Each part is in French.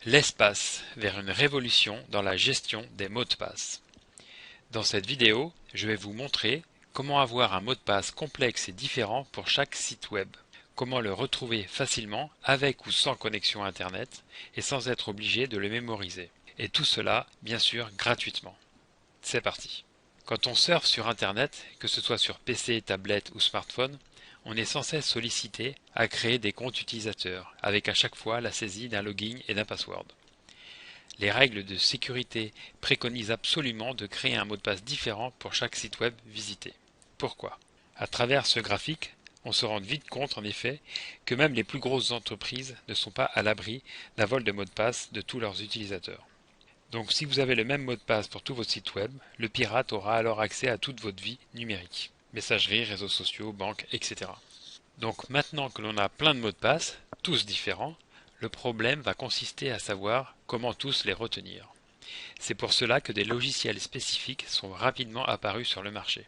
L'espace vers une révolution dans la gestion des mots de passe. Dans cette vidéo, je vais vous montrer comment avoir un mot de passe complexe et différent pour chaque site web, comment le retrouver facilement avec ou sans connexion Internet et sans être obligé de le mémoriser. Et tout cela, bien sûr, gratuitement. C'est parti. Quand on surfe sur Internet, que ce soit sur PC, tablette ou smartphone, on est sans cesse sollicité à créer des comptes utilisateurs, avec à chaque fois la saisie d'un login et d'un password. Les règles de sécurité préconisent absolument de créer un mot de passe différent pour chaque site web visité. Pourquoi? À travers ce graphique, on se rend vite compte en effet que même les plus grosses entreprises ne sont pas à l'abri d'un vol de mots de passe de tous leurs utilisateurs. Donc si vous avez le même mot de passe pour tous vos sites web, le pirate aura alors accès à toute votre vie numérique. Messagerie, réseaux sociaux, banques, etc. Donc maintenant que l'on a plein de mots de passe, tous différents, le problème va consister à savoir comment tous les retenir. C'est pour cela que des logiciels spécifiques sont rapidement apparus sur le marché.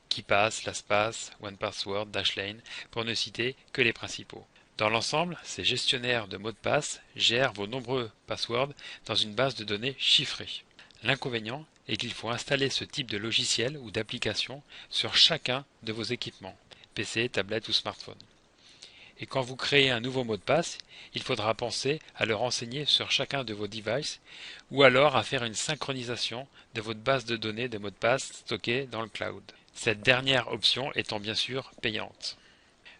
KeePass, LastPass, OnePassword, Dashlane, pour ne citer que les principaux. Dans l'ensemble, ces gestionnaires de mots de passe gèrent vos nombreux passwords dans une base de données chiffrée. L'inconvénient est qu'il faut installer ce type de logiciel ou d'application sur chacun de vos équipements, PC, tablette ou smartphone. Et quand vous créez un nouveau mot de passe, il faudra penser à le renseigner sur chacun de vos devices ou alors à faire une synchronisation de votre base de données de mots de passe stockée dans le cloud. Cette dernière option étant bien sûr payante.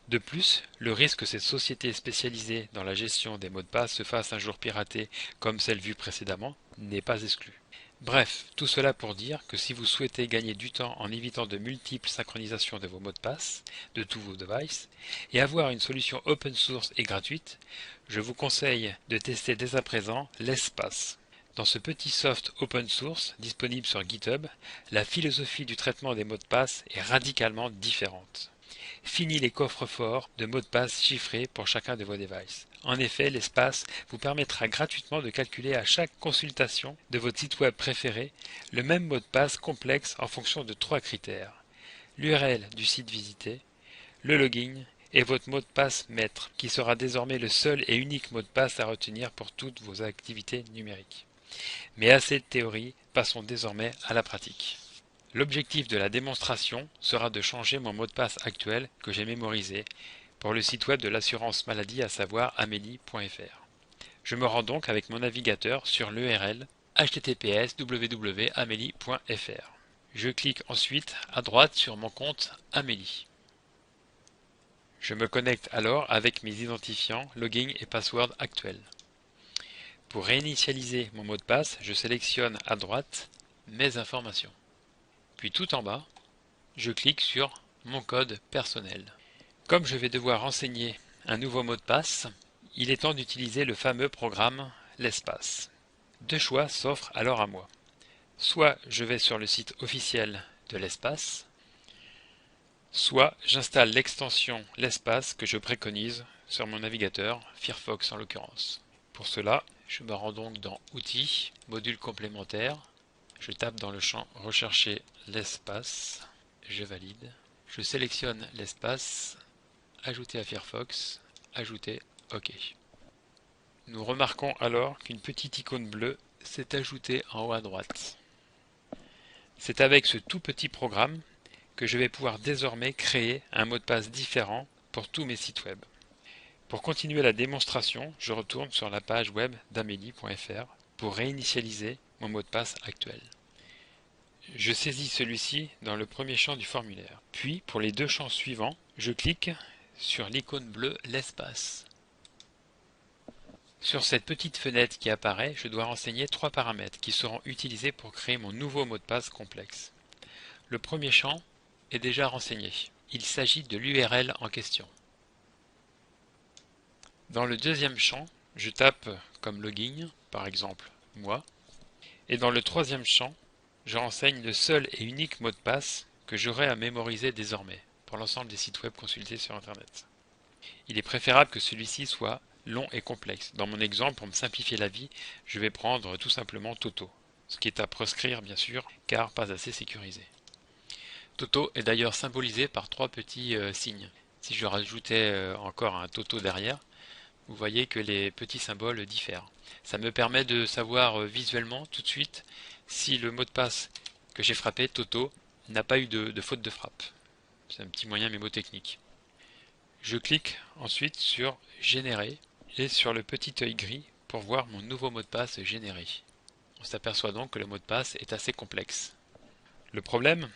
De plus, le risque que ces sociétés spécialisées dans la gestion des mots de passe se fassent un jour pirater comme celle vue précédemment n'est pas exclu. Bref, tout cela pour dire que si vous souhaitez gagner du temps en évitant de multiples synchronisations de vos mots de passe, de tous vos devices, et avoir une solution open source et gratuite, je vous conseille de tester dès à présent l'espace. Dans ce petit soft open source disponible sur GitHub, la philosophie du traitement des mots de passe est radicalement différente. Fini les coffres-forts de mots de passe chiffrés pour chacun de vos devices. En effet, l'espace vous permettra gratuitement de calculer à chaque consultation de votre site web préféré le même mot de passe complexe en fonction de 3 critères. L'URL du site visité, le login et votre mot de passe maître, qui sera désormais le seul et unique mot de passe à retenir pour toutes vos activités numériques. Mais assez de théorie, passons désormais à la pratique. L'objectif de la démonstration sera de changer mon mot de passe actuel que j'ai mémorisé pour le site web de l'assurance maladie, à savoir amelie.fr. Je me rends donc avec mon navigateur sur l'URL https://www.amelie.fr. Je clique ensuite à droite sur mon compte Amélie. Je me connecte alors avec mes identifiants, login et password actuels. Pour réinitialiser mon mot de passe, je sélectionne à droite mes informations. Puis tout en bas, je clique sur mon code personnel. Comme je vais devoir renseigner un nouveau mot de passe, il est temps d'utiliser le fameux programme l'espace. Deux choix s'offrent alors à moi. Soit je vais sur le site officiel de l'espace, soit j'installe l'extension l'espace que je préconise sur mon navigateur, Firefox en l'occurrence. Pour cela, je me rends donc dans Outils, Modules complémentaires. Je tape dans le champ Rechercher l'espace, je valide. Je sélectionne l'espace, Ajouter à Firefox, Ajouter, OK. Nous remarquons alors qu'une petite icône bleue s'est ajoutée en haut à droite. C'est avec ce tout petit programme que je vais pouvoir désormais créer un mot de passe différent pour tous mes sites web. Pour continuer la démonstration, je retourne sur la page web d'amelie.fr pour réinitialiser mon mot de passe actuel. Je saisis celui-ci dans le premier champ du formulaire. Puis, pour les deux champs suivants, je clique sur l'icône bleue l'espace. Sur cette petite fenêtre qui apparaît, je dois renseigner 3 paramètres qui seront utilisés pour créer mon nouveau mot de passe complexe. Le premier champ est déjà renseigné. Il s'agit de l'URL en question. Dans le deuxième champ, je tape comme login, par exemple moi, et dans le troisième champ, je renseigne le seul et unique mot de passe que j'aurai à mémoriser désormais pour l'ensemble des sites web consultés sur Internet. Il est préférable que celui-ci soit long et complexe. Dans mon exemple, pour me simplifier la vie, je vais prendre tout simplement Toto, ce qui est à proscrire bien sûr, car pas assez sécurisé. Toto est d'ailleurs symbolisé par 3 petits signes. Si je rajoutais encore un Toto derrière, vous voyez que les petits symboles diffèrent. Ça me permet de savoir visuellement tout de suite si le mot de passe que j'ai frappé, Toto, n'a pas eu de faute de frappe. C'est un petit moyen mémotechnique. Je clique ensuite sur Générer et sur le petit œil gris pour voir mon nouveau mot de passe généré. On s'aperçoit donc que le mot de passe est assez complexe. Le problème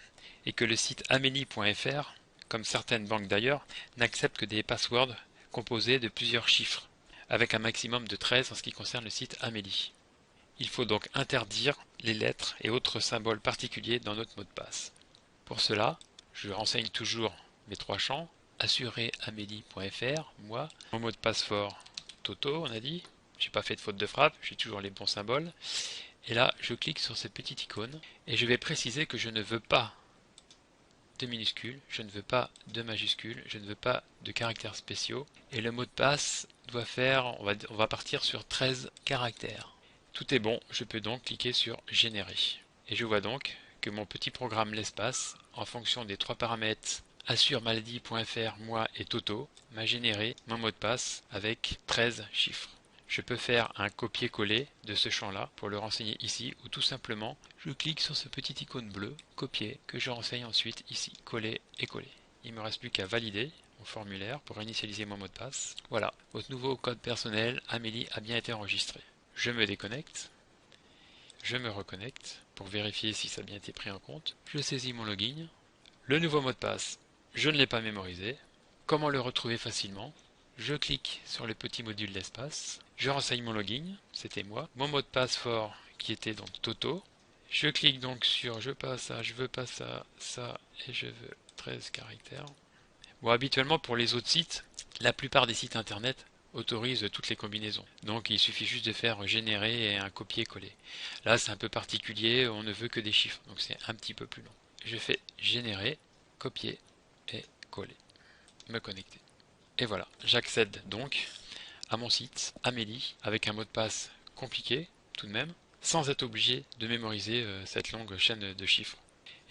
est que le site amélie.fr, comme certaines banques d'ailleurs, n'accepte que des passwords composés de plusieurs chiffres, avec un maximum de 13 en ce qui concerne le site Amélie. Il faut donc interdire les lettres et autres symboles particuliers dans notre mot de passe. Pour cela, je renseigne toujours mes 3 champs, assuréamélie.fr, moi, mon mot de passe fort, Toto, on a dit, j'ai pas fait de faute de frappe, j'ai toujours les bons symboles, et là je clique sur cette petite icône, et je vais préciser que je ne veux pas de minuscules, je ne veux pas de majuscules, je ne veux pas de caractères spéciaux, et le mot de passe doit faire, on va partir sur 13 caractères. Tout est bon, je peux donc cliquer sur Générer. Et je vois donc que mon petit programme l'espace, en fonction des 3 paramètres assuremaladie.fr, moi et Toto, m'a généré mon mot de passe avec 13 chiffres. Je peux faire un copier-coller de ce champ-là pour le renseigner ici, ou tout simplement, je clique sur ce petit icône bleu, copier, que je renseigne ensuite ici, coller et coller. Il ne me reste plus qu'à valider mon formulaire pour initialiser mon mot de passe. Voilà, votre nouveau code personnel, Amélie, a bien été enregistré. Je me déconnecte, je me reconnecte pour vérifier si ça a bien été pris en compte. Je saisis mon login. Le nouveau mot de passe, je ne l'ai pas mémorisé. Comment le retrouver facilement? Je clique sur le petit module d'espace. Je renseigne mon login, c'était moi. Mon mot de passe fort qui était donc Toto. Je clique donc sur je passe à, je veux pas ça, ça et je veux 13 caractères. Bon, habituellement pour les autres sites, la plupart des sites internet autorisent toutes les combinaisons. Donc il suffit juste de faire générer et un copier-coller. Là c'est un peu particulier, on ne veut que des chiffres, donc c'est un petit peu plus long. Je fais générer, copier et coller. Me connecter. Et voilà, j'accède donc à mon site Amélie avec un mot de passe compliqué tout de même, sans être obligé de mémoriser cette longue chaîne de chiffres.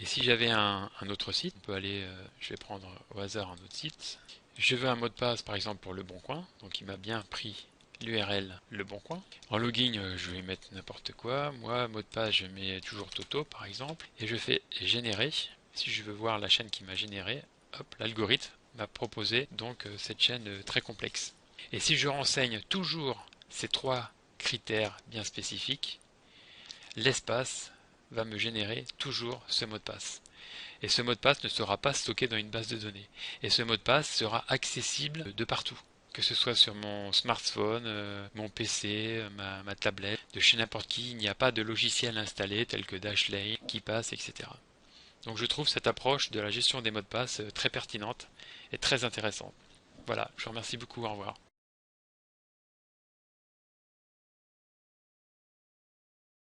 Et si j'avais un autre site, on peut aller, je vais prendre au hasard un autre site. Je veux un mot de passe par exemple pour Le Bon Coin, donc il m'a bien pris l'URL Le Bon Coin. En login, je vais mettre n'importe quoi. Moi, mot de passe, je mets toujours Toto par exemple, et je fais générer. Si je veux voir la chaîne qui m'a généré, hop, l'algorithme m'a proposé donc cette chaîne très complexe. Et si je renseigne toujours ces 3 critères bien spécifiques, l'espace va me générer toujours ce mot de passe. Et ce mot de passe ne sera pas stocké dans une base de données. Et ce mot de passe sera accessible de partout. Que ce soit sur mon smartphone, mon PC, ma tablette, de chez n'importe qui, il n'y a pas de logiciel installé tel que Dashlane, KeePass, etc. Donc je trouve cette approche de la gestion des mots de passe très pertinente et très intéressante. Voilà, je vous remercie beaucoup, au revoir.